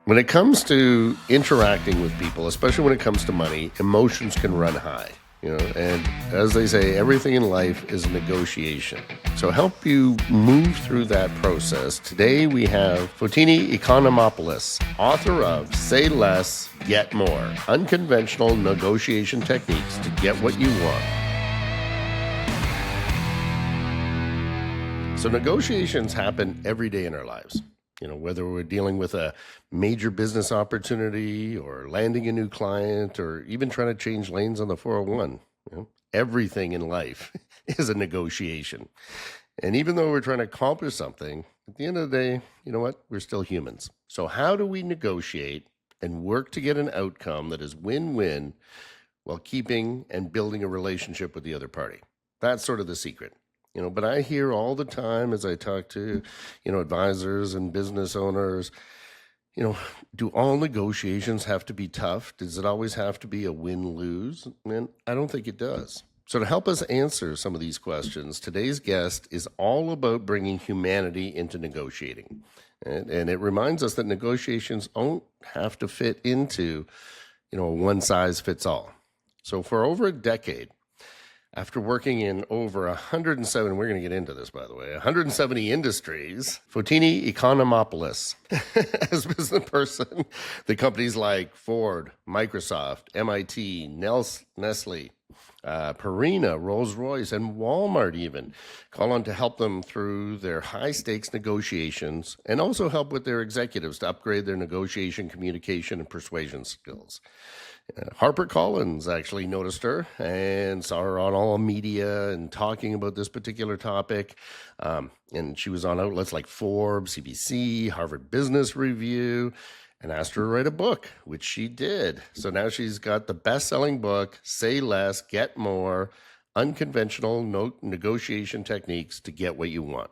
When it comes to interacting with people, especially when it comes to money, emotions can run high. And as they say, everything in life is a negotiation. So help you move through that process. Today we have Fotini Iconomopoulos, author of Say Less, Get More, Unconventional Negotiation Techniques to Get What You Want. So negotiations happen every day in our lives. Whether we're dealing with a major business opportunity or landing a new client or even trying to change lanes on the 401, everything in life is a negotiation. And even though we're trying to accomplish something, at the end of the day, you know what? We're still humans. So how do we negotiate and work to get an outcome that is win-win while keeping and building a relationship with the other party? That's sort of the secret. But I hear all the time as I talk to, advisors and business owners, do all negotiations have to be tough? Does it always have to be a win-lose? And I don't think it does. So to help us answer some of these questions, today's guest is all about bringing humanity into negotiating. And it reminds us that negotiations don't have to fit into, a one-size-fits-all. So for over a decade, after working in over 107, we're going to get into this, by the way, 170 industries, Fotini Iconomopoulos has been the person that companies like Ford, Microsoft, MIT, Nestle, Purina, Rolls-Royce, and Walmart even call on to help them through their high-stakes negotiations and also help with their executives to upgrade their negotiation, communication, and persuasion skills. HarperCollins actually noticed her and saw her on all media and talking about this particular topic. And she was on outlets like Forbes, CBC, Harvard Business Review, and asked her to write a book, which she did. So now she's got the best-selling book, Say Less, Get More, Unconventional Negotiation Techniques to Get What You Want.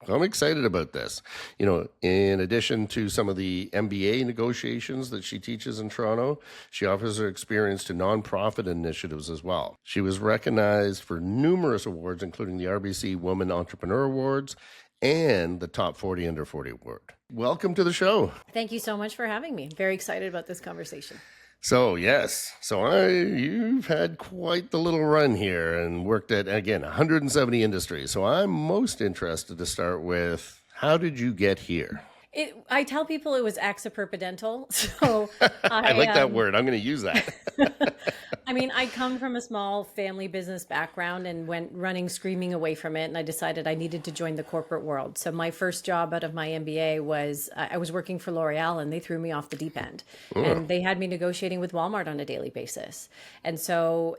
I'm excited about this. In addition to some of the MBA negotiations that she teaches in Toronto, she offers her experience to nonprofit initiatives as well. She was recognized for numerous awards, including the RBC Women Entrepreneur Awards and the Top 40 Under 40 Award. Welcome to the show. Thank you so much for having me. Very excited about this conversation. So you've had quite the little run here and worked at, again, 170 industries. So I'm most interested to start with, how did you get here? I tell people it was acciperpidental. So I like that word. I'm going to use that. I come from a small family business background and went running, screaming away from it. And I decided I needed to join the corporate world. So my first job out of my MBA was, I was working for L'Oreal, and they threw me off the deep end. And they had me negotiating with Walmart on a daily basis. And so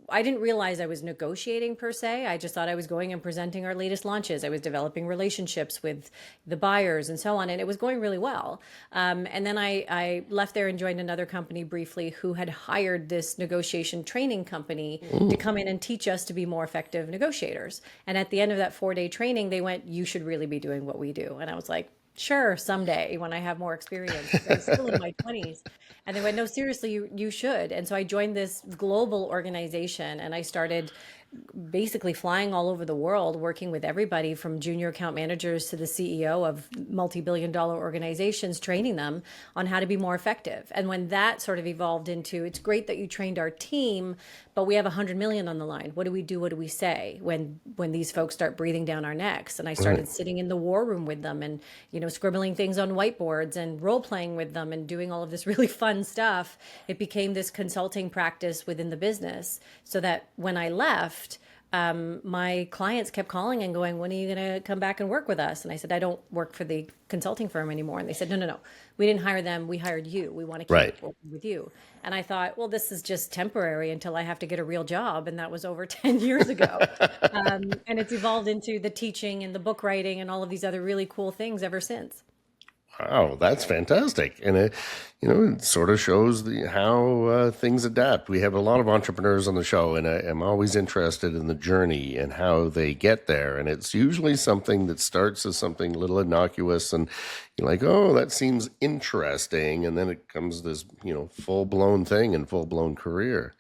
I didn't realize I was negotiating per se. I just thought I was going and presenting our latest launches. I was developing relationships with the buyers and so on, and it was going really well. And then I left there and joined another company briefly who had hired this negotiation training company to come in and teach us to be more effective negotiators. And at the end of that 4-day training, they went, "You should really be doing what we do." And I was like, "Sure, someday when I have more experience." I was still in my 20s. And they went, "No, seriously, you should." And so I joined this global organization, and I started basically flying all over the world, working with everybody from junior account managers to the CEO of multi-billion-dollar organizations, training them on how to be more effective. And when that sort of evolved into, it's great that you trained our team, but we have 100 million on the line. What do we do? What do we say when these folks start breathing down our necks? And I started sitting in the war room with them and, scribbling things on whiteboards and role playing with them and doing all of this really fun stuff. It became this consulting practice within the business, so that when I left, my clients kept calling and going, "When are you going to come back and work with us?" And I said, "I don't work for the consulting firm anymore." And they said, No. We didn't hire them. We hired you. We want to keep working with you." And I thought, well, this is just temporary until I have to get a real job. And that was over 10 years ago. And it's evolved into the teaching and the book writing and all of these other really cool things ever since. Wow, that's fantastic. And it sort of shows how things adapt. We have a lot of entrepreneurs on the show, and I'm always interested in the journey and how they get there. And it's usually something that starts as something a little innocuous, and you're like, "Oh, that seems interesting." And then it comes this, full-blown thing and full-blown career.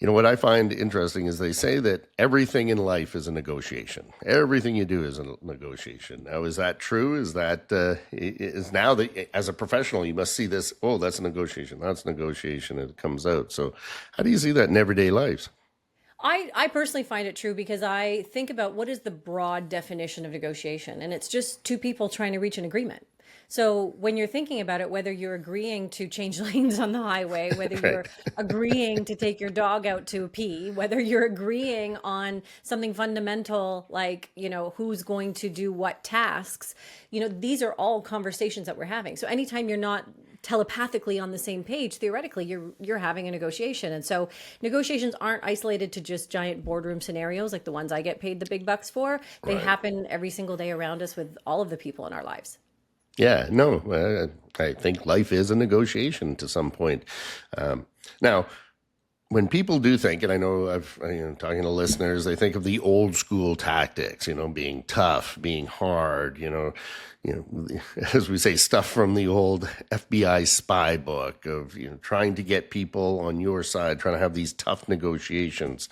What I find interesting is they say that everything in life is a negotiation. Everything you do is a negotiation. Now, is that true? Is that is now that as a professional you must see this? Oh, that's a negotiation. That's negotiation. And it comes out. So, how do you see that in everyday lives? I personally find it true because I think about what is the broad definition of negotiation, and it's just two people trying to reach an agreement. So when you're thinking about it, whether you're agreeing to change lanes on the highway, whether Right. you're agreeing to take your dog out to pee, whether you're agreeing on something fundamental like, who's going to do what tasks, these are all conversations that we're having. So anytime you're not telepathically on the same page, theoretically you're having a negotiation. And so negotiations aren't isolated to just giant boardroom scenarios like the ones I get paid the big bucks for. They Right. happen every single day around us with all of the people in our lives. Yeah. No. I think life is a negotiation to some point. Now, when people do think, and I know talking to listeners, they think of the old school tactics, being tough, being hard, as we say, stuff from the old FBI spy book of, trying to get people on your side, trying to have these tough negotiations.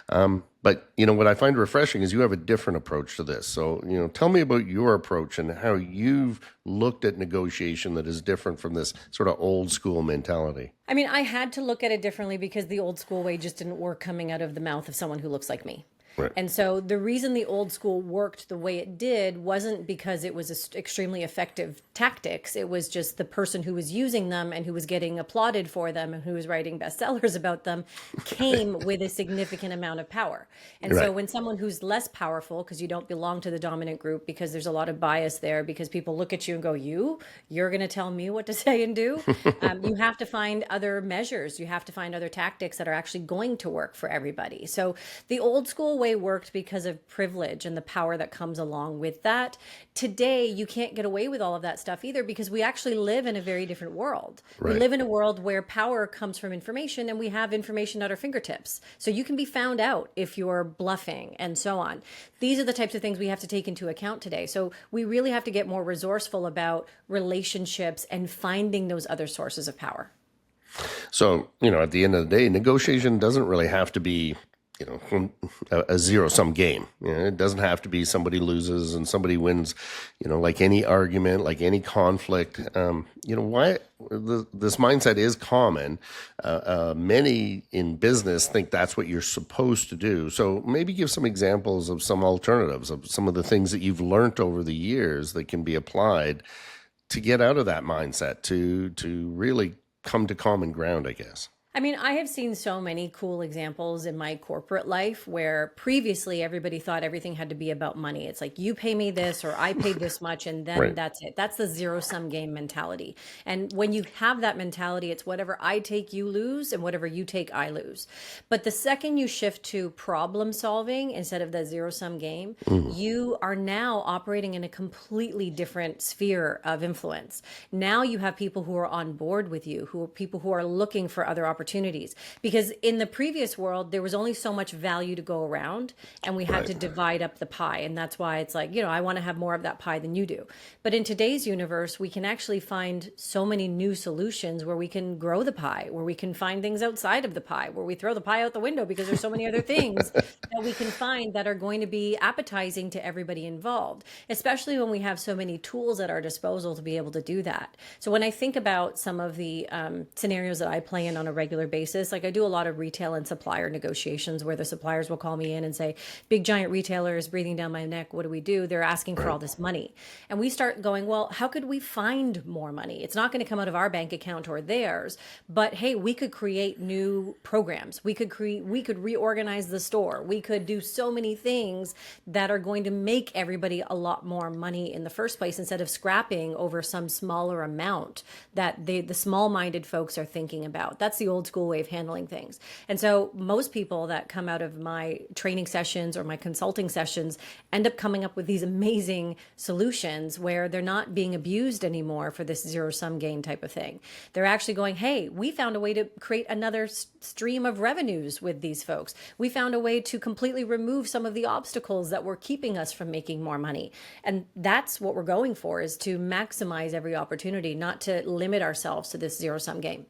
But, what I find refreshing is you have a different approach to this. So, tell me about your approach and how you've looked at negotiation that is different from this sort of old school mentality. I mean, I had to look at it differently because the old school way just didn't work coming out of the mouth of someone who looks like me. Right. And so the reason the old school worked the way it did wasn't because it was extremely effective tactics. It was just the person who was using them and who was getting applauded for them and who was writing bestsellers about them came with a significant amount of power. And so Right. when someone who's less powerful, because you don't belong to the dominant group, because there's a lot of bias there, because people look at you and go, you're going to tell me what to say and do. You have to find other measures. You have to find other tactics that are actually going to work for everybody. So the old school way worked because of privilege and the power that comes along with that. Today, you can't get away with all of that stuff either because we actually live in a very different world. We Right. live in a world where power comes from information and we have information at our fingertips. So you can be found out if you're bluffing and so on. These are the types of things we have to take into account today. So we really have to get more resourceful about relationships and finding those other sources of power. So, at the end of the day, negotiation doesn't really have to be, a zero sum game. It doesn't have to be somebody loses and somebody wins, like any argument, like any conflict. Why this mindset is common. Many in business think that's what you're supposed to do. So maybe give some examples of some alternatives of some of the things that you've learned over the years that can be applied to get out of that mindset, to really come to common ground, I guess. I mean, I have seen so many cool examples in my corporate life where previously everybody thought everything had to be about money. It's like you pay me this or I paid this much and then Right. that's it. That's the zero sum game mentality. And when you have that mentality, it's whatever I take, you lose, and whatever you take, I lose. But the second you shift to problem solving instead of the zero sum game, you are now operating in a completely different sphere of influence. Now you have people who are on board with you, who are people who are looking for other opportunities. Because in the previous world, there was only so much value to go around, and we had Right. to divide up the pie. And that's why it's like, I want to have more of that pie than you do. But in today's universe, we can actually find so many new solutions where we can grow the pie, where we can find things outside of the pie, where we throw the pie out the window because there's so many other things that we can find that are going to be appetizing to everybody involved, especially when we have so many tools at our disposal to be able to do that. So when I think about some of the scenarios that I play in on a regular basis, like I do a lot of retail and supplier negotiations where the suppliers will call me in and say, big giant retailers breathing down my neck, what do we do? They're asking for all this money. And we start going, well, how could we find more money? It's not going to come out of our bank account or theirs, but hey, we could create new programs. We could reorganize the store. We could do so many things that are going to make everybody a lot more money in the first place instead of scrapping over some smaller amount that the small-minded folks are thinking about. That's the old school way of handling things. And so most people that come out of my training sessions or my consulting sessions end up coming up with these amazing solutions where they're not being abused anymore for this zero sum game type of thing. They're actually going, hey, we found a way to create another stream of revenues with these folks. We found a way to completely remove some of the obstacles that were keeping us from making more money. And that's what we're going for, is to maximize every opportunity, not to limit ourselves to this zero sum game.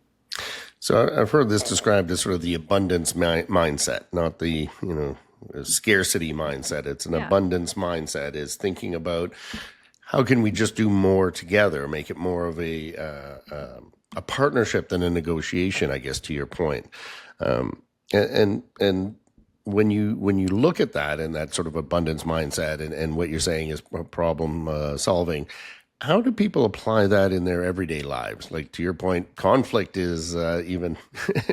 So I've heard this described as sort of the abundance mindset, not the, scarcity mindset. It's an Yeah. abundance mindset, is thinking about how can we just do more together, make it more of a partnership than a negotiation, I guess, to your point. And when you look at that and that sort of abundance mindset and what you're saying is problem solving, how do people apply that in their everyday lives? Like, to your point, conflict is even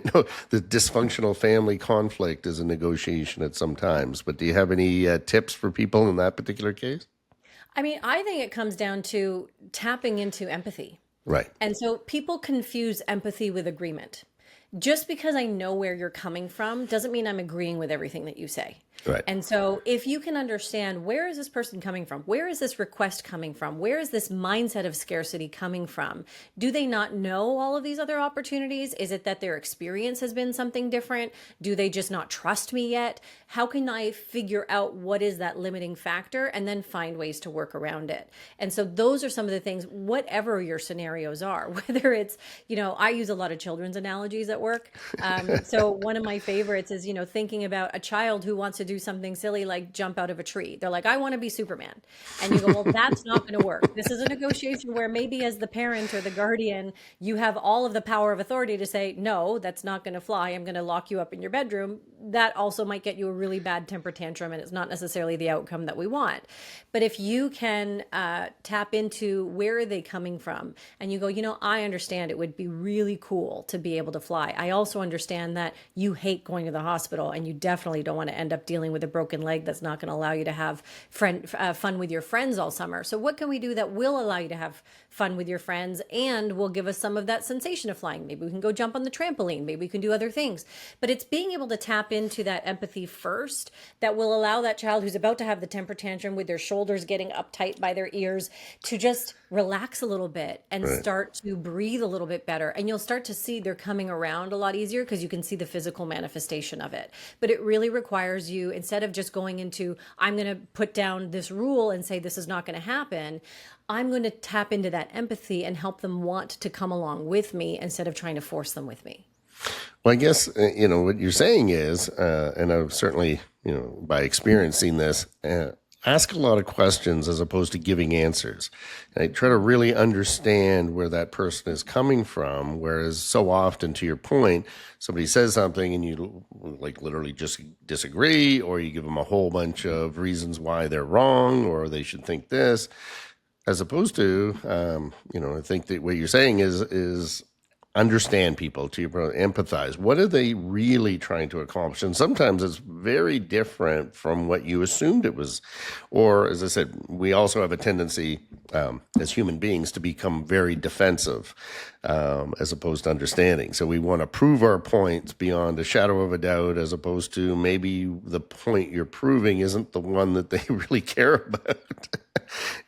the dysfunctional family conflict is a negotiation at some times. But do you have any tips for people in that particular case? I mean, I think it comes down to tapping into empathy. Right. And so people confuse empathy with agreement. Just because I know where you're coming from doesn't mean I'm agreeing with everything that you say. Right. And so if you can understand, where is this person coming from? Where is this request coming from? Where is this mindset of scarcity coming from? Do they not know all of these other opportunities? Is it that their experience has been something different? Do they just not trust me yet? How can I figure out what is that limiting factor and then find ways to work around it? And so those are some of the things, whatever your scenarios are, whether it's, I use a lot of children's analogies at work. So one of my favorites is, thinking about a child who wants to do something silly like jump out of a tree. They're like, I want to be Superman. And you go, well, that's not going to work. This is a negotiation where maybe as the parent or the guardian, you have all of the power of authority to say, no, that's not going to fly. I'm going to lock you up in your bedroom. That also might get you a really bad temper tantrum, and it's not necessarily the outcome that we want. But if you can tap into where are they coming from, and you go, I understand it would be really cool to be able to fly. I also understand that you hate going to the hospital, and you definitely don't want to end up dealing with a broken leg that's not going to allow you to have fun with your friends all summer. So what can we do that will allow you to have fun with your friends and will give us some of that sensation of flying? Maybe we can go jump on the trampoline. Maybe we can do other things. But it's being able to tap into that empathy first that will allow that child who's about to have the temper tantrum with their shoulders getting uptight by their ears to just relax a little bit and start to breathe a little bit better. And you'll start to see they're coming around a lot easier because you can see the physical manifestation of it. But it really requires you, instead of just going into, I'm going to put down this rule and say this is not going to happen, I'm going to tap into that empathy and help them want to come along with me instead of trying to force them with me. Well, I guess, what you're saying is, and I've certainly, by experience seen this, ask a lot of questions as opposed to giving answers. And try to really understand where that person is coming from, whereas so often, to your point, somebody says something and you like literally just disagree, or you give them a whole bunch of reasons why they're wrong or they should think this, as opposed to, I think that what you're saying is understand people, to your point, empathize. What are they really trying to accomplish? And sometimes it's very different from what you assumed it was. Or, as I said, we also have a tendency as human beings to become very defensive as opposed to understanding. So we want to prove our points beyond a shadow of a doubt, as opposed to maybe the point you're proving isn't the one that they really care about.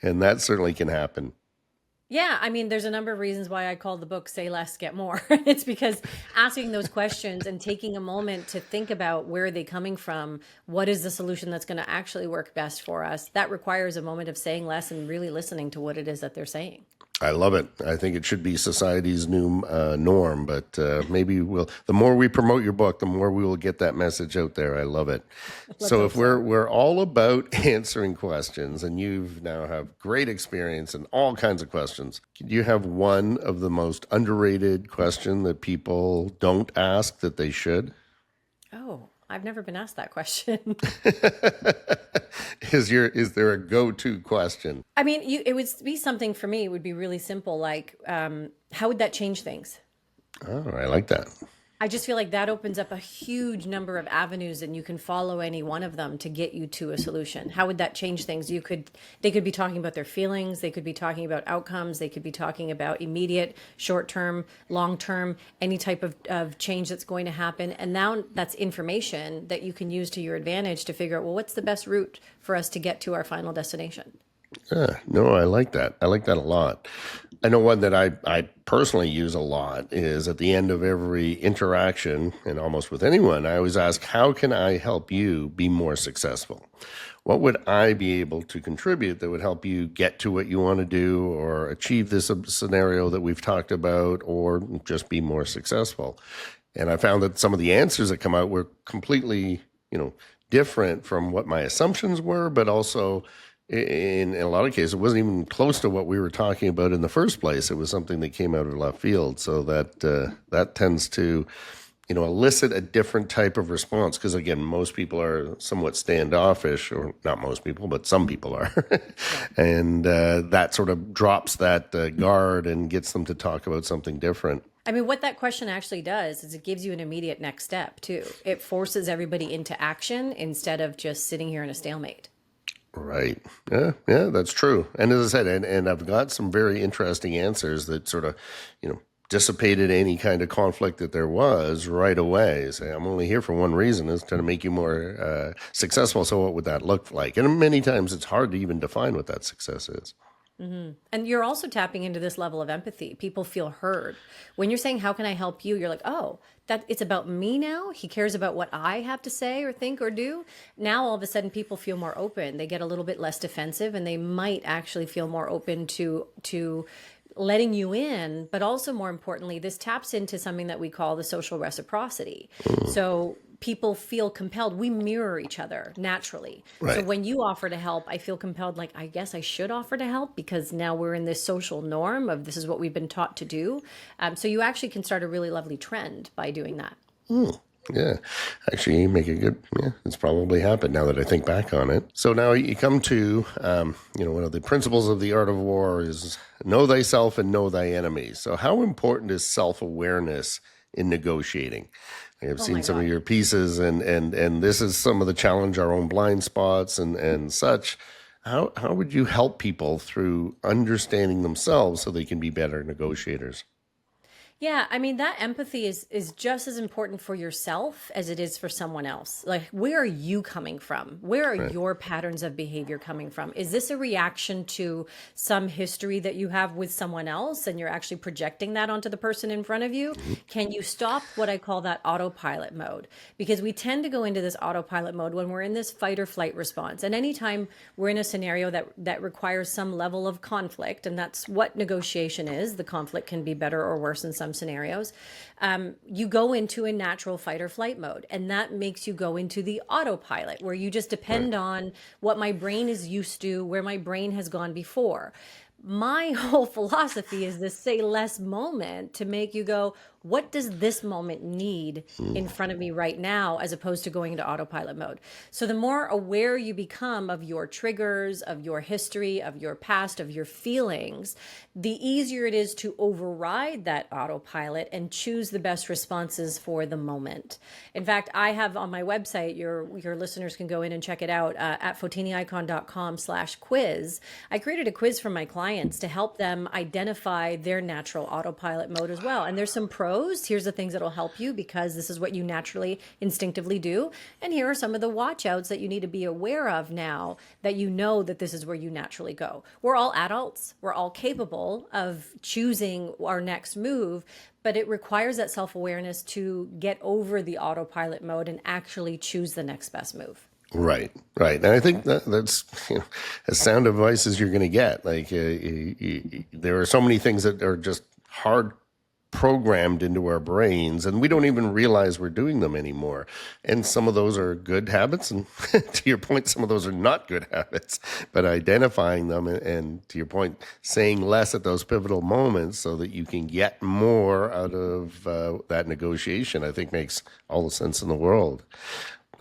And that certainly can happen. Yeah, I mean, there's a number of reasons why I call the book Say Less, Get More. It's because asking those questions and taking a moment to think about where are they coming from, what is the solution that's going to actually work best for us, that requires a moment of saying less and really listening to what it is that they're saying. I love it. I think it should be society's new norm, but maybe the more we promote your book, the more we will get that message out there. I love it. So if we're all about answering questions, and you've now have great experience in all kinds of questions, do you have one of the most underrated question that people don't ask that they should? Oh, I've never been asked that question. Is there a go-to question? I mean, it would be something for me. It would be really simple, like, how would that change things? Oh, I like that. I just feel like that opens up a huge number of avenues, and you can follow any one of them to get you to a solution. How would that change things? They could be talking about their feelings. They could be talking about outcomes. They could be talking about immediate, short-term, long-term, any type of change that's going to happen. And now that's information that you can use to your advantage to figure out, well, what's the best route for us to get to our final destination? No, I like that. I like that a lot. I know one that I personally use a lot is at the end of every interaction, and almost with anyone, I always ask, how can I help you be more successful? What would I be able to contribute that would help you get to what you want to do or achieve this scenario that we've talked about or just be more successful? And I found that some of the answers that come out were completely, different from what my assumptions were, but also in a lot of cases, it wasn't even close to what we were talking about in the first place. It was something that came out of left field. So that tends to, elicit a different type of response. Because again, most people are somewhat standoffish, or not most people, but some people are. And that sort of drops that guard and gets them to talk about something different. I mean, what that question actually does is it gives you an immediate next step too. It forces everybody into action instead of just sitting here in a stalemate. Right. Yeah, that's true. And as I said, and I've got some very interesting answers that sort of, dissipated any kind of conflict that there was right away. Say, I'm only here for one reason, is to make you more successful. So what would that look like? And many times it's hard to even define what that success is. And you're also tapping into this level of empathy. People feel heard. When you're saying, how can I help you? You're like, oh, that it's about me now. He cares about what I have to say or think or do. Now, all of a sudden, people feel more open. They get a little bit less defensive, and they might actually feel more open to letting you in. But also, more importantly, this taps into something that we call the social reciprocity. So people feel compelled. We mirror each other naturally. So Right. when you offer to help, I feel compelled, like, I guess I should offer to help because now we're in this social norm of this is what we've been taught to do. So you actually can start a really lovely trend by doing that. Yeah, actually, you make a good. Yeah, it's probably happened now that I think back on it. So now you come to, one of the principles of the art of war is know thyself and know thy enemy. So how important is self-awareness in negotiating? I've Oh seen my some of God. your pieces, and this is some of the challenge, our own blind spots and such. How would you help people through understanding themselves so they can be better negotiators? Yeah, I mean that empathy is just as important for yourself as it is for someone else. Like, where are you coming from? Where are Right. your patterns of behavior coming from? Is this a reaction to some history that you have with someone else and you're actually projecting that onto the person in front of you? Can you stop what I call that autopilot mode? Because we tend to go into this autopilot mode when we're in this fight or flight response. And anytime we're in a scenario that requires some level of conflict, and that's what negotiation is, the conflict can be better or worse in some scenarios, you go into a natural fight or flight mode. And that makes you go into the autopilot where you just Right. depend on what my brain is used to, where my brain has gone before. My whole philosophy is this say less moment to make you go, what does this moment need in front of me right now, as opposed to going into autopilot mode? So the more aware you become of your triggers, of your history, of your past, of your feelings, the easier it is to override that autopilot and choose the best responses for the moment. In fact, I have on my website, your listeners can go in and check it out at fotiniicon.com/quiz. I created a quiz for my clients to help them identify their natural autopilot mode as well. And there's some pros. Here's the things that'll help you because this is what you naturally, instinctively do. And here are some of the watch outs that you need to be aware of now that you know that this is where you naturally go. We're all adults. We're all capable of choosing our next move, but it requires that self-awareness to get over the autopilot mode and actually choose the next best move. Right. And I think that's as sound advice as you're going to get. Like there are so many things that are just hard programmed into our brains, and we don't even realize we're doing them anymore. And some of those are good habits, and to your point, some of those are not good habits. But identifying them and to your point, saying less at those pivotal moments so that you can get more out of that negotiation, I think makes all the sense in the world.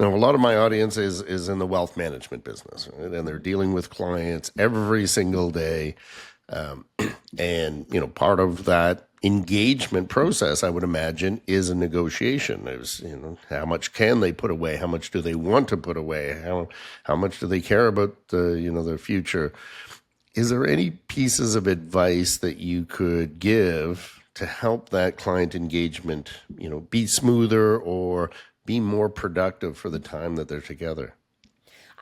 Now, a lot of my audience is in the wealth management business, right? And they're dealing with clients every single day. Um, and, part of that engagement process, I would imagine, is a negotiation. Is, how much can they put away? How much do they want to put away? How much do they care about, their future? Is there any pieces of advice that you could give to help that client engagement, be smoother or be more productive for the time that they're together?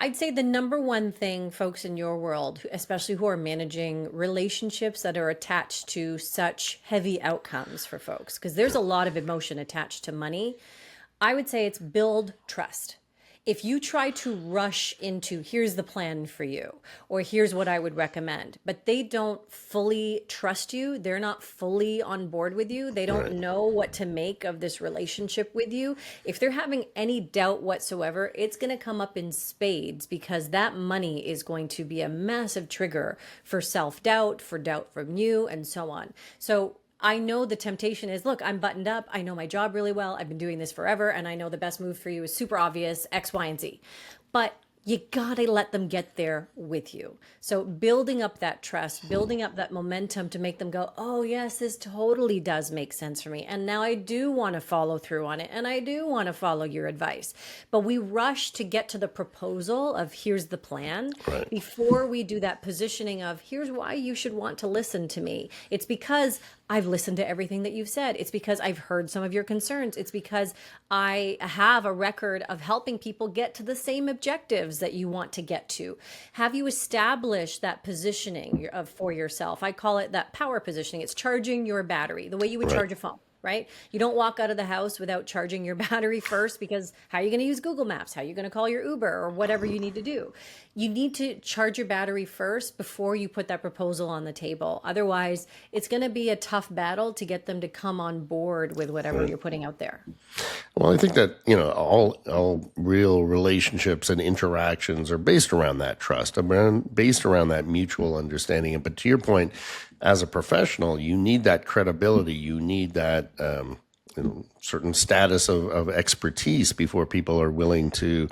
I'd say the number one thing, folks in your world, especially who are managing relationships that are attached to such heavy outcomes for folks, because there's a lot of emotion attached to money. I would say it's build trust. If you try to rush into, here's the plan for you, or here's what I would recommend, but they don't fully trust you, they're not fully on board with you, they don't Right. know what to make of this relationship with you. If they're having any doubt whatsoever, it's going to come up in spades because that money is going to be a massive trigger for self-doubt, for doubt from you, and so on. So I know the temptation is, look, I'm buttoned up. I know my job really well. I've been doing this forever. And I know the best move for you is super obvious, X, Y, and Z. But you gotta let them get there with you. So building up that trust, building up that momentum to make them go, oh yes, this totally does make sense for me. And now I do want to follow through on it. And I do want to follow your advice. But we rush to get to the proposal of here's the plan Right. before we do that positioning of here's why you should want to listen to me. It's because I've listened to everything that you've said. It's because I've heard some of your concerns. It's because I have a record of helping people get to the same objectives that you want to get to. Have you established that positioning of for yourself? I call it that power positioning. It's charging your battery, the way you would Right. charge a phone. Right? You don't walk out of the house without charging your battery first, because how are you going to use Google Maps? How are you going to call your Uber or whatever you need to do? You need to charge your battery first before you put that proposal on the table. Otherwise, it's going to be a tough battle to get them to come on board with whatever you're putting out there. Well, I think that, all real relationships and interactions are based around that trust, based around that mutual understanding. But to your point, as a professional, you need that credibility. You need that certain status of expertise before people are willing to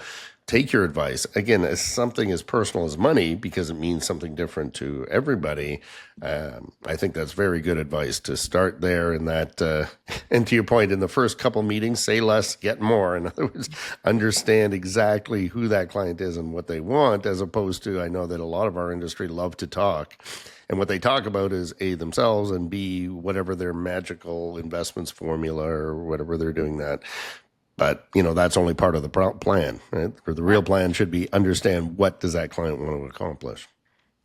take your advice. Again, as something as personal as money, because it means something different to everybody. I think that's very good advice to start there. And that, and to your point, in the first couple meetings, say less, get more. In other words, understand exactly who that client is and what they want, as opposed to, I know that a lot of our industry love to talk. And what they talk about is A, themselves, and B, whatever their magical investments formula or whatever they're doing that. But, that's only part of the plan, right? Or the real plan should be understand what does that client want to accomplish.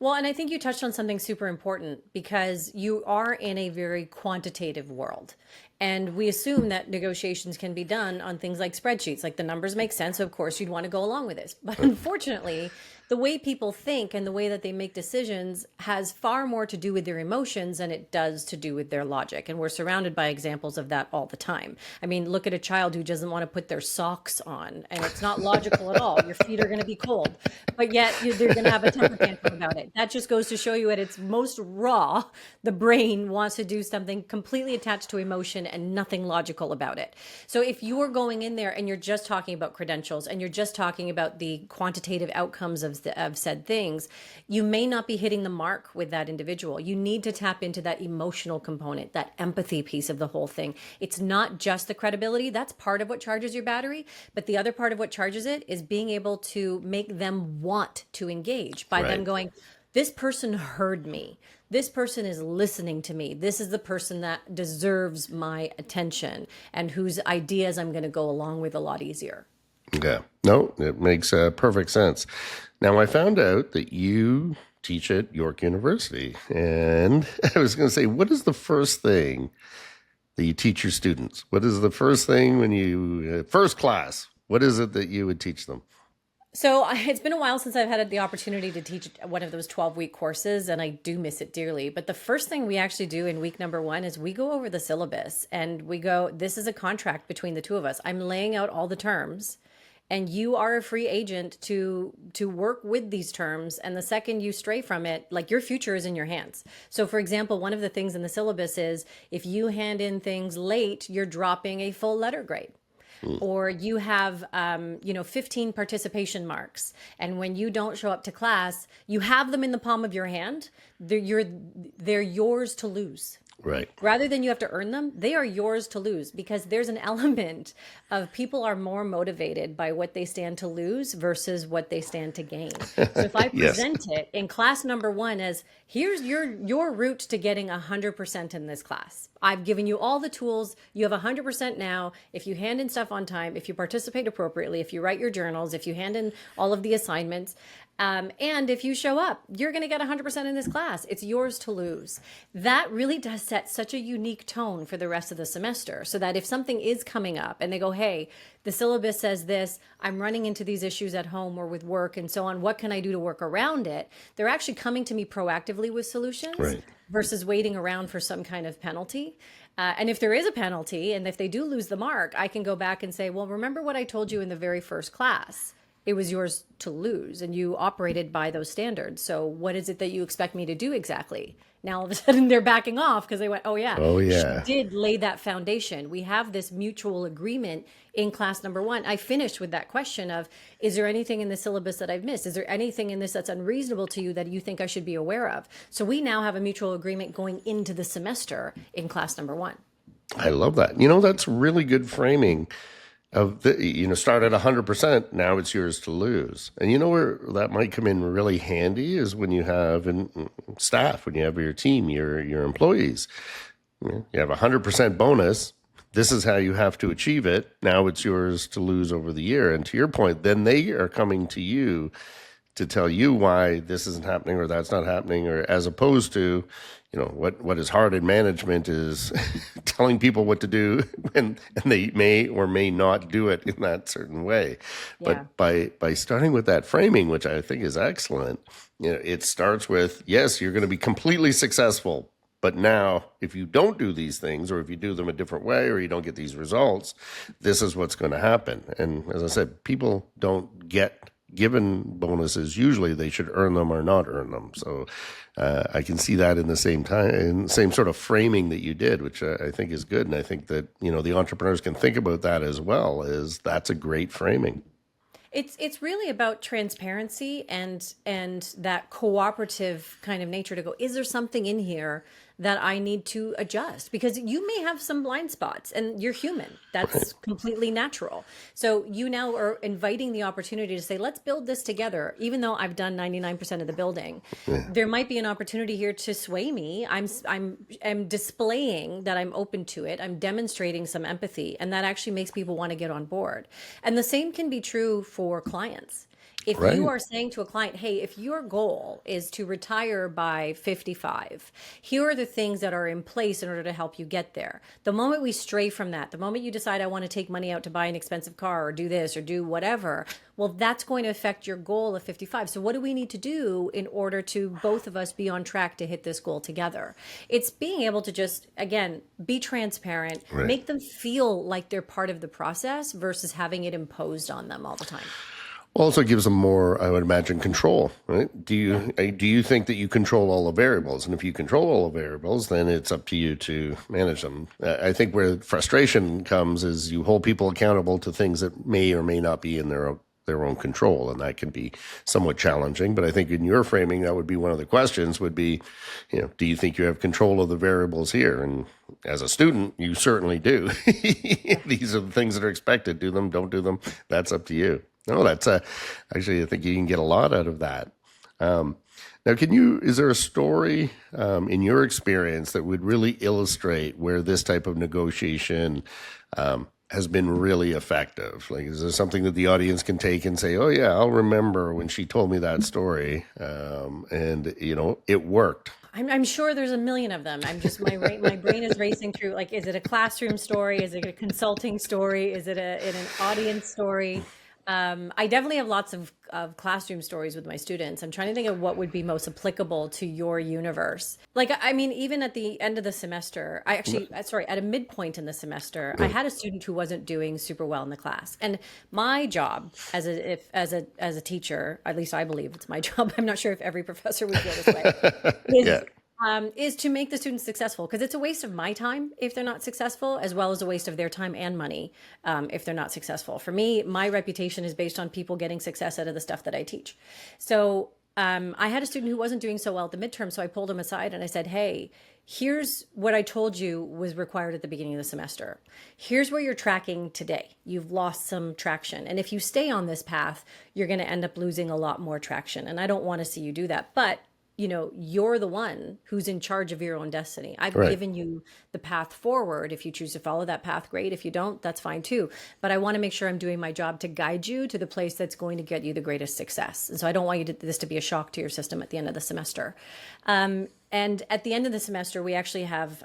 Well, and I think you touched on something super important because you are in a very quantitative world. And we assume that negotiations can be done on things like spreadsheets, like the numbers make sense. So of course, you'd want to go along with this. But unfortunately, the way people think and the way that they make decisions has far more to do with their emotions than it does to do with their logic. And we're surrounded by examples of that all the time. I mean, look at a child who doesn't want to put their socks on, and it's not logical at all. Your feet are going to be cold, but yet they're going to have a temper tantrum about it. That just goes to show you at its most raw, the brain wants to do something completely attached to emotion and nothing logical about it. So if you're going in there and you're just talking about credentials and you're just talking about the quantitative outcomes of said things, you may not be hitting the mark with that individual. You need to tap into that emotional component, that empathy piece of the whole thing. It's not just the credibility. That's part of what charges your battery. But the other part of what charges it is being able to make them want to engage by them Right. going, this person heard me. This person is listening to me. This is the person that deserves my attention and whose ideas I'm going to go along with a lot easier. Yeah. No, it makes perfect sense. Now, I found out that you teach at York University, and I was going to say, what is the first thing that you teach your students? What is the first thing when you, first class, what is it that you would teach them? So it's been a while since I've had the opportunity to teach one of those 12-week courses, and I do miss it dearly. But the first thing we actually do in week number 1 is we go over the syllabus and we go, this is a contract between the two of us. I'm laying out all the terms, and you are a free agent to work with these terms. And the second you stray from it, like, your future is in your hands. So for example, one of the things in the syllabus is if you hand in things late, you're dropping a full letter grade. Or you have 15 participation marks, and when you don't show up to class, you have them in the palm of your hand. They're yours to lose. Right. Rather than you have to earn them, they are yours to lose, because there's an element of people are more motivated by what they stand to lose versus what they stand to gain. So if I Yes. present it in class number 1 as, here's your route to getting 100% in this class. I've given you all the tools. You have 100% now. If you hand in stuff on time, if you participate appropriately, if you write your journals, if you hand in all of the assignments, and if you show up, you're going to get 100% in this class. It's yours to lose. That really does set such a unique tone for the rest of the semester, so that if something is coming up and they go, hey, the syllabus says this, I'm running into these issues at home or with work and so on, what can I do to work around it? They're actually coming to me proactively with solutions, Right. versus waiting around for some kind of penalty. And if there is a penalty and if they do lose the mark, I can go back and say, well, remember what I told you in the very first class? It was yours to lose and you operated by those standards. So what is it that you expect me to do exactly? Now all of a sudden they're backing off because they went, oh yeah, Oh, she yeah. did lay that foundation. We have this mutual agreement in class number 1. I finished with that question of, is there anything in the syllabus that I've missed? Is there anything in this that's unreasonable to you that you think I should be aware of? So we now have a mutual agreement going into the semester in class number 1. I love that. That's really good framing of start at 100%. Now it's yours to lose. And where that might come in really handy is when you have staff, when you have your team, your employees. You have 100% bonus. This is how you have to achieve it. Now it's yours to lose over the year. And to your point, then they are coming to you to tell you why this isn't happening or that's not happening, or as opposed to, what is hard in management is telling people what to do and they may or may not do it in that certain way. Yeah. But by starting with that framing, which I think is excellent, it starts with, yes, you're going to be completely successful. But now, if you don't do these things, or if you do them a different way, or you don't get these results, this is what's going to happen. And as I said, people don't get given bonuses. Usually they should earn them or not earn them. So I can see that in the same sort of framing that you did, which I think is good. And I think that, the entrepreneurs can think about that as well, is that's a great framing. It's really about transparency and that cooperative kind of nature to go, is there something in here that I need to adjust? Because you may have some blind spots and you're human. That's completely natural. So you now are inviting the opportunity to say, let's build this together. Even though I've done 99% of the building, there might be an opportunity here to sway me. I'm displaying that I'm open to it. I'm demonstrating some empathy, and that actually makes people want to get on board. And the same can be true for clients. If Right. you are saying to a client, hey, if your goal is to retire by 55, here are the things that are in place in order to help you get there. The moment we stray from that, the moment you decide I want to take money out to buy an expensive car or do this or do whatever, well, that's going to affect your goal of 55. So what do we need to do in order to both of us be on track to hit this goal together? It's being able to just, again, be transparent, Right. make them feel like they're part of the process versus having it imposed on them all the time. Also gives them more, I would imagine, control, right? Do you think that you control all the variables? And if you control all the variables, then it's up to you to manage them. I think where frustration comes is you hold people accountable to things that may or may not be in their own control, and that can be somewhat challenging. But I think in your framing, that would be one of the questions would be, do you think you have control of the variables here? And as a student, you certainly do. These are the things that are expected. Do them, don't do them. That's up to you. No, that's actually, I think you can get a lot out of that. Now, is there a story in your experience that would really illustrate where this type of negotiation has been really effective? Like, is there something that the audience can take and say, oh yeah, I'll remember when she told me that story, and it worked. I'm sure there's a million of them. My brain is racing through, like, is it a classroom story? Is it a consulting story? Is it in an audience story? I definitely have lots of classroom stories with my students. I'm trying to think of what would be most applicable to your universe. Like, I mean, even at the end of the semester, at a midpoint in the semester, I had a student who wasn't doing super well in the class. And my job as a teacher, at least I believe it's my job, I'm not sure if every professor would feel this way, is to make the students successful, because it's a waste of my time if they're not successful, as well as a waste of their time and money if they're not successful. For me, my reputation is based on people getting success out of the stuff that I teach. So I had a student who wasn't doing so well at the midterm, so I pulled him aside and I said, hey, here's what I told you was required at the beginning of the semester. Here's where you're tracking today. You've lost some traction. And if you stay on this path, you're going to end up losing a lot more traction. And I don't want to see you do that. But you're the one who's in charge of your own destiny. I've Right. given you the path forward. If you choose to follow that path, great. If you don't, that's fine too. But I want to make sure I'm doing my job to guide you to the place that's going to get you the greatest success. And so I don't want this to be a shock to your system at the end of the semester. And at the end of the semester, we actually have,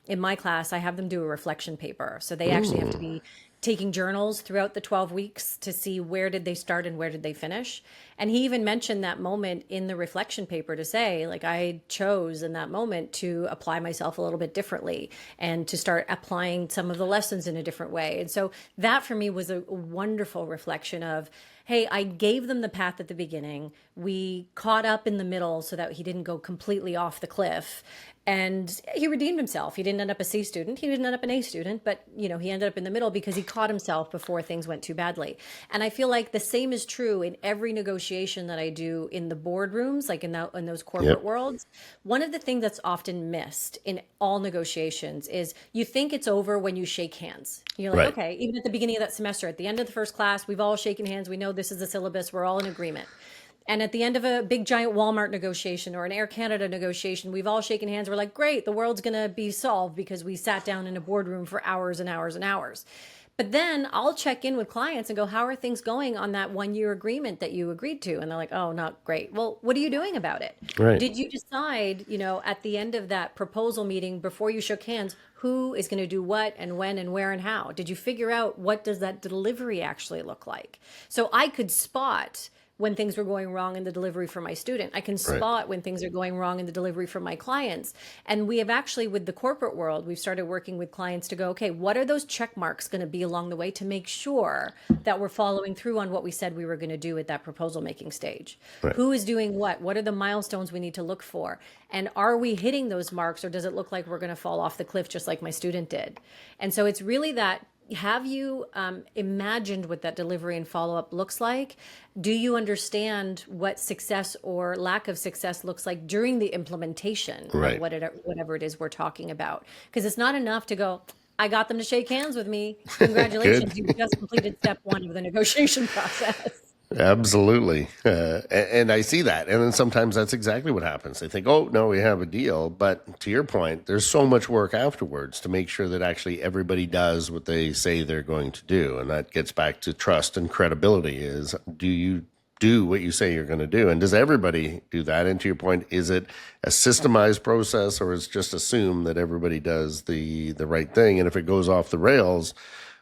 in my class, I have them do a reflection paper. So they actually have to be taking journals throughout the 12 weeks to see where did they start and where did they finish. And he even mentioned that moment in the reflection paper to say, like, I chose in that moment to apply myself a little bit differently and to start applying some of the lessons in a different way. And so that for me was a wonderful reflection of, hey, I gave them the path at the beginning. We caught up in the middle so that he didn't go completely off the cliff. And he redeemed himself. He didn't end up a C student. He didn't end up an A student, but he ended up in the middle because he caught himself before things went too badly. And I feel like the same is true in every negotiation that I do in the boardrooms, like in those corporate Yep. worlds. One of the things that's often missed in all negotiations is you think it's over when you shake hands. You're like, Right. okay, even at the beginning of that semester, at the end of the first class, we've all shaken hands. We know this is the syllabus. We're all in agreement. And at the end of a big giant Walmart negotiation or an Air Canada negotiation, we've all shaken hands. We're like, great, the world's going to be solved because we sat down in a boardroom for hours and hours and hours. But then I'll check in with clients and go, how are things going on that 1 year agreement that you agreed to? And they're like, oh, not great. Well, what are you doing about it? Right. Did you decide, at the end of that proposal meeting before you shook hands, who is going to do what and when and where and how? Did you figure out what does that delivery actually look like? So I could spot when things were going wrong in the delivery for my student. I can Right. spot when things are going wrong in the delivery for my clients. And we have actually, with the corporate world, we've started working with clients to go, okay, what are those check marks going to be along the way to make sure that we're following through on what we said we were going to do at that proposal making stage? Right. Who is doing what? What are the milestones we need to look for? And are we hitting those marks, or does it look like we're going to fall off the cliff just like my student did? And so it's really that, have you imagined what that delivery and follow-up looks like? Do you understand what success or lack of success looks like during the implementation Right. of whatever it is we're talking about? Because it's not enough to go, I got them to shake hands with me. Congratulations, Good. you just completed step one of the negotiation process. Absolutely. And I see that. And then sometimes that's exactly what happens. They think, oh, no, we have a deal. But to your point, there's so much work afterwards to make sure that actually everybody does what they say they're going to do. And that gets back to trust and credibility is, do you do what you say you're going to do? And does everybody do that? And to your point, is it a systemized process, or is just assume that everybody does the right thing? And if it goes off the rails,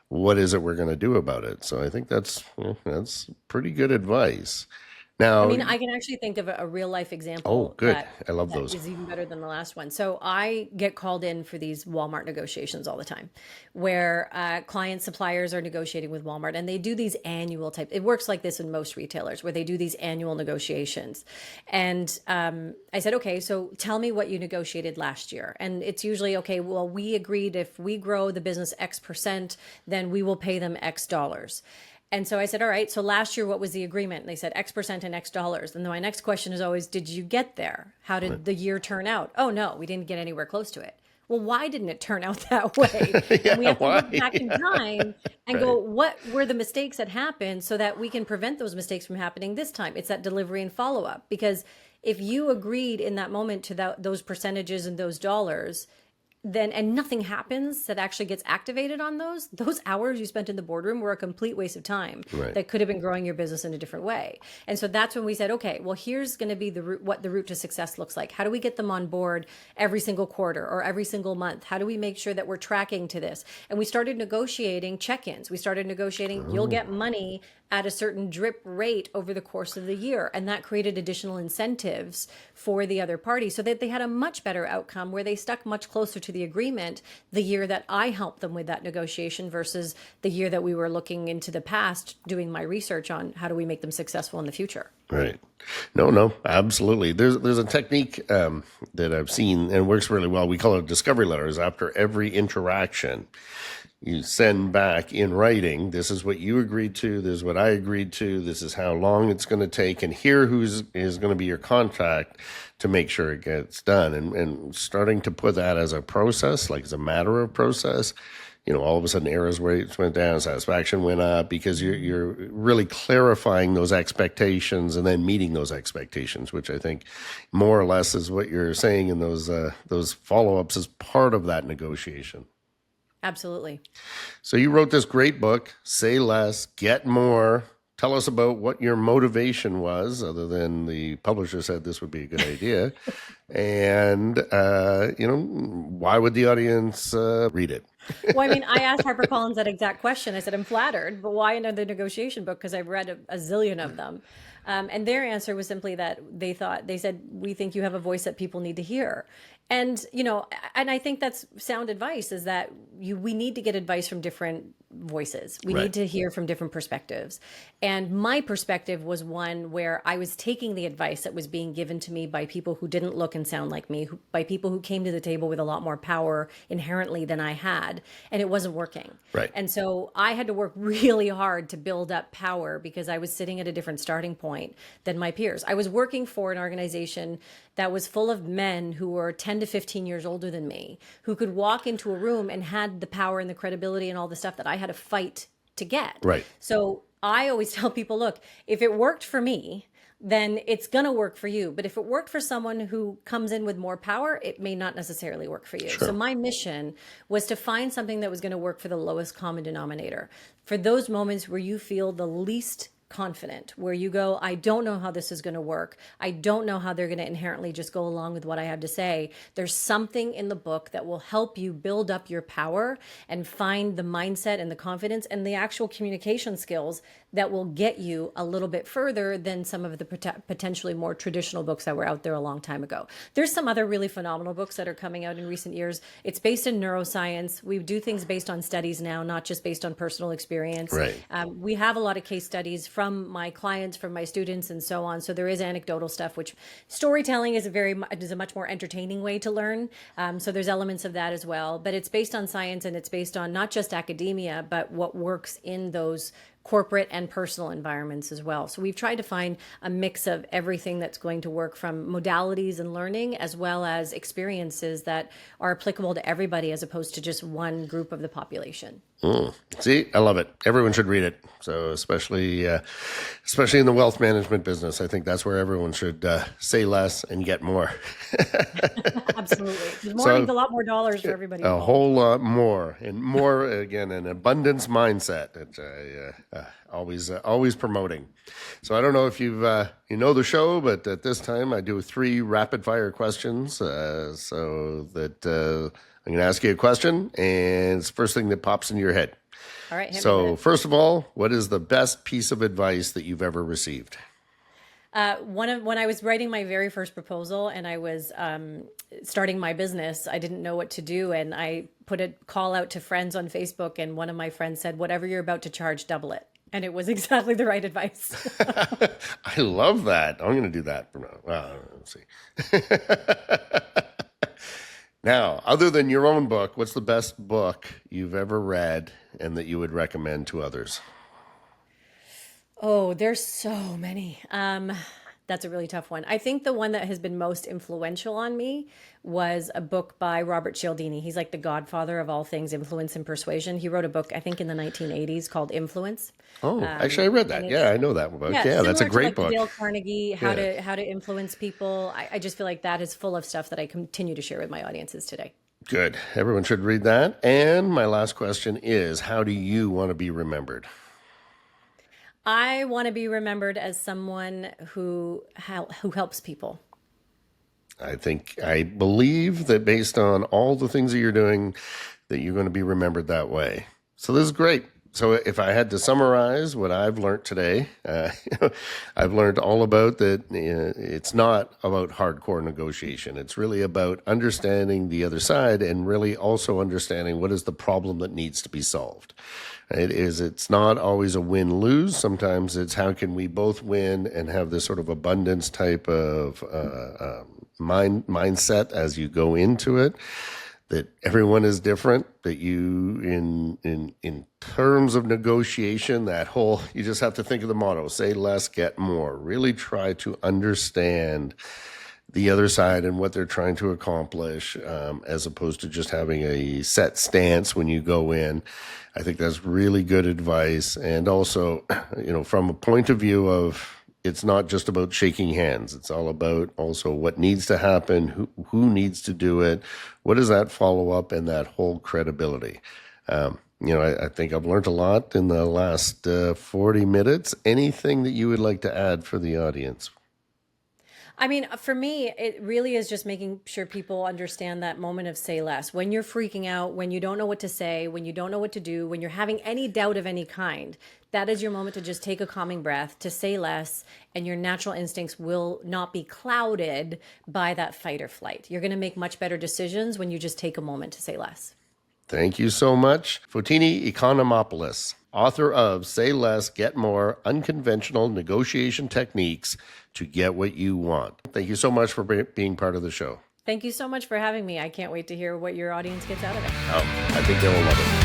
what is it we're going to do about it? So I think that's pretty good advice. I Now, mean, I can actually think of a real life oh, example good. that I love that those. is even better than the last one. So I get called in for these Walmart negotiations all the time, where clients, suppliers are negotiating with Walmart, and they do these annual type. It works like this in most retailers, where they do these annual negotiations. And I said, okay, so tell me what you negotiated last year. And it's usually, okay, well, we agreed if we grow the business X%, then we will pay them X dollars. And so I said, all right, so last year, what was the agreement? And they said X% and X dollars. And then my next question is always, did you get there? How did the year turn out? Oh, no, we didn't get anywhere close to it. Well, why didn't it turn out that way? And we Yeah, have to why? look back in time and go, Right. what were the mistakes that happened so that we can prevent those mistakes from happening this time? It's that delivery and follow up. Because if you agreed in that moment to those percentages and those dollars, then and nothing happens that actually gets activated on those hours you spent in the boardroom were a complete waste of time Right. that could have been growing your business in a different way. And so that's when we said, okay, well, here's going to be what the route to success looks like. How do we get them on board every single quarter or every single month? How do we make sure that we're tracking to this? And we started negotiating check-ins. We started negotiating, you'll get money at a certain drip rate over the course of the year. And that created additional incentives for the other party so that they had a much better outcome where they stuck much closer to the agreement the year that I helped them with that negotiation versus the year that we were looking into the past, doing my research on how do we make them successful in the future. Right. No, absolutely. There's a technique that I've seen and works really well. We call it discovery letters. After every interaction, you send back in writing, this is what you agreed to, this is what I agreed to, this is how long it's going to take, and here is going to be your contact to make sure it gets done. And starting to put that as a process, like as a matter of process, all of a sudden errors rates went down, satisfaction went up, because you're really clarifying those expectations and then meeting those expectations, which I think more or less is what you're saying in those follow-ups as part of that negotiation. Absolutely. So you wrote this great book, Say Less, Get More. Tell us about what your motivation was, other than the publisher said this would be a good idea. And, why would the audience read it? Well, I mean, I asked HarperCollins that exact question. I said, I'm flattered, but why another negotiation book? Because I've read a zillion of them. And their answer was simply that they said, we think you have a voice that people need to hear. And, and I think that's sound advice, is that we need to get advice from different voices. We Right. need to hear from different perspectives. And my perspective was one where I was taking the advice that was being given to me by people who didn't look and sound like me, by people who came to the table with a lot more power inherently than I had, and it wasn't working. Right. And so I had to work really hard to build up power, because I was sitting at a different starting point than my peers. I was working for an organization that was full of men who were 10 to 15 years older than me, who could walk into a room and had the power and the credibility and all the stuff that I had to fight to get. Right. So I always tell people, look, if it worked for me, then it's going to work for you. But if it worked for someone who comes in with more power, it may not necessarily work for you. Sure. So my mission was to find something that was going to work for the lowest common denominator, for those moments where you feel the least confident, where you go, I don't know how this is going to work. I don't know how they're going to inherently just go along with what I have to say. There's something in the book that will help you build up your power and find the mindset and the confidence and the actual communication skills that will get you a little bit further than some of the potentially more traditional books that were out there a long time ago. There's some other really phenomenal books that are coming out in recent years. It's based in neuroscience. We do things based on studies now, not just based on personal experience. Right. We have a lot of case studies from my clients, from my students, and so on. So there is anecdotal stuff, which storytelling is a much more entertaining way to learn. So there's elements of that as well. But it's based on science, and it's based on not just academia, but what works in those corporate and personal environments as well. So we've tried to find a mix of everything that's going to work, from modalities and learning, as well as experiences that are applicable to everybody, as opposed to just one group of the population. See, I love it. Everyone should read it. So especially in the wealth management business, I think that's where everyone should say less and get more. Absolutely. Because more means a lot more dollars for everybody A involved. whole lot more, and more, again, an abundance mindset that I always promoting. So I don't know if you know the show, but at this time I do 3 rapid fire questions, so that I'm going to ask you a question, and it's the first thing that pops into your head. All right. So first of all, what is the best piece of advice that you've ever received? When I was writing my very first proposal and I was starting my business, I didn't know what to do. And I put a call out to friends on Facebook, and one of my friends said, whatever you're about to charge, double it. And it was exactly the right advice. I love that. I'm going to do that from now. Let's see. Now, other than your own book, what's the best book you've ever read and that you would recommend to others? Oh, there's so many. That's a really tough one. I think the one that has been most influential on me was a book by Robert Cialdini. He's like the godfather of all things influence and persuasion. He wrote a book, I think, in the 1980s called Influence. Oh, actually, I read that. Yeah, I know that book. Yeah, that's a similar to, great like, book. Dale Carnegie, how to influence people. I just feel like that is full of stuff that I continue to share with my audiences today. Good. Everyone should read that. And my last question is, how do you want to be remembered? I want to be remembered as someone who helps people. I believe that based on all the things that you're doing, that you're going to be remembered that way. So this is great. So if I had to summarize what I've learned today, I've learned all about that it's not about hardcore negotiation. It's really about understanding the other side and really also understanding what is the problem that needs to be solved. It's not always a win-lose. Sometimes it's how can we both win and have this sort of abundance type of mindset as you go into it. That everyone is different, that you, in terms of negotiation, you just have to think of the motto, say less, get more. Really try to understand the other side and what they're trying to accomplish, as opposed to just having a set stance when you go in. I think that's really good advice. And also, from a point of view of, it's not just about shaking hands. It's all about also what needs to happen, who needs to do it, what is that follow up, and that whole credibility. I think I've learned a lot in the last 40 minutes. Anything that you would like to add for the audience? I mean, for me, it really is just making sure people understand that moment of say less. When you're freaking out, when you don't know what to say, when you don't know what to do, when you're having any doubt of any kind, that is your moment to just take a calming breath, to say less, and your natural instincts will not be clouded by that fight or flight. You're going to make much better decisions when you just take a moment to say less. Thank you so much. Fotini Iconomopoulos, author of Say Less, Get More, Unconventional Negotiation Techniques to Get What You Want. Thank you so much for being part of the show. Thank you so much for having me. I can't wait to hear what your audience gets out of it. I think they will love it.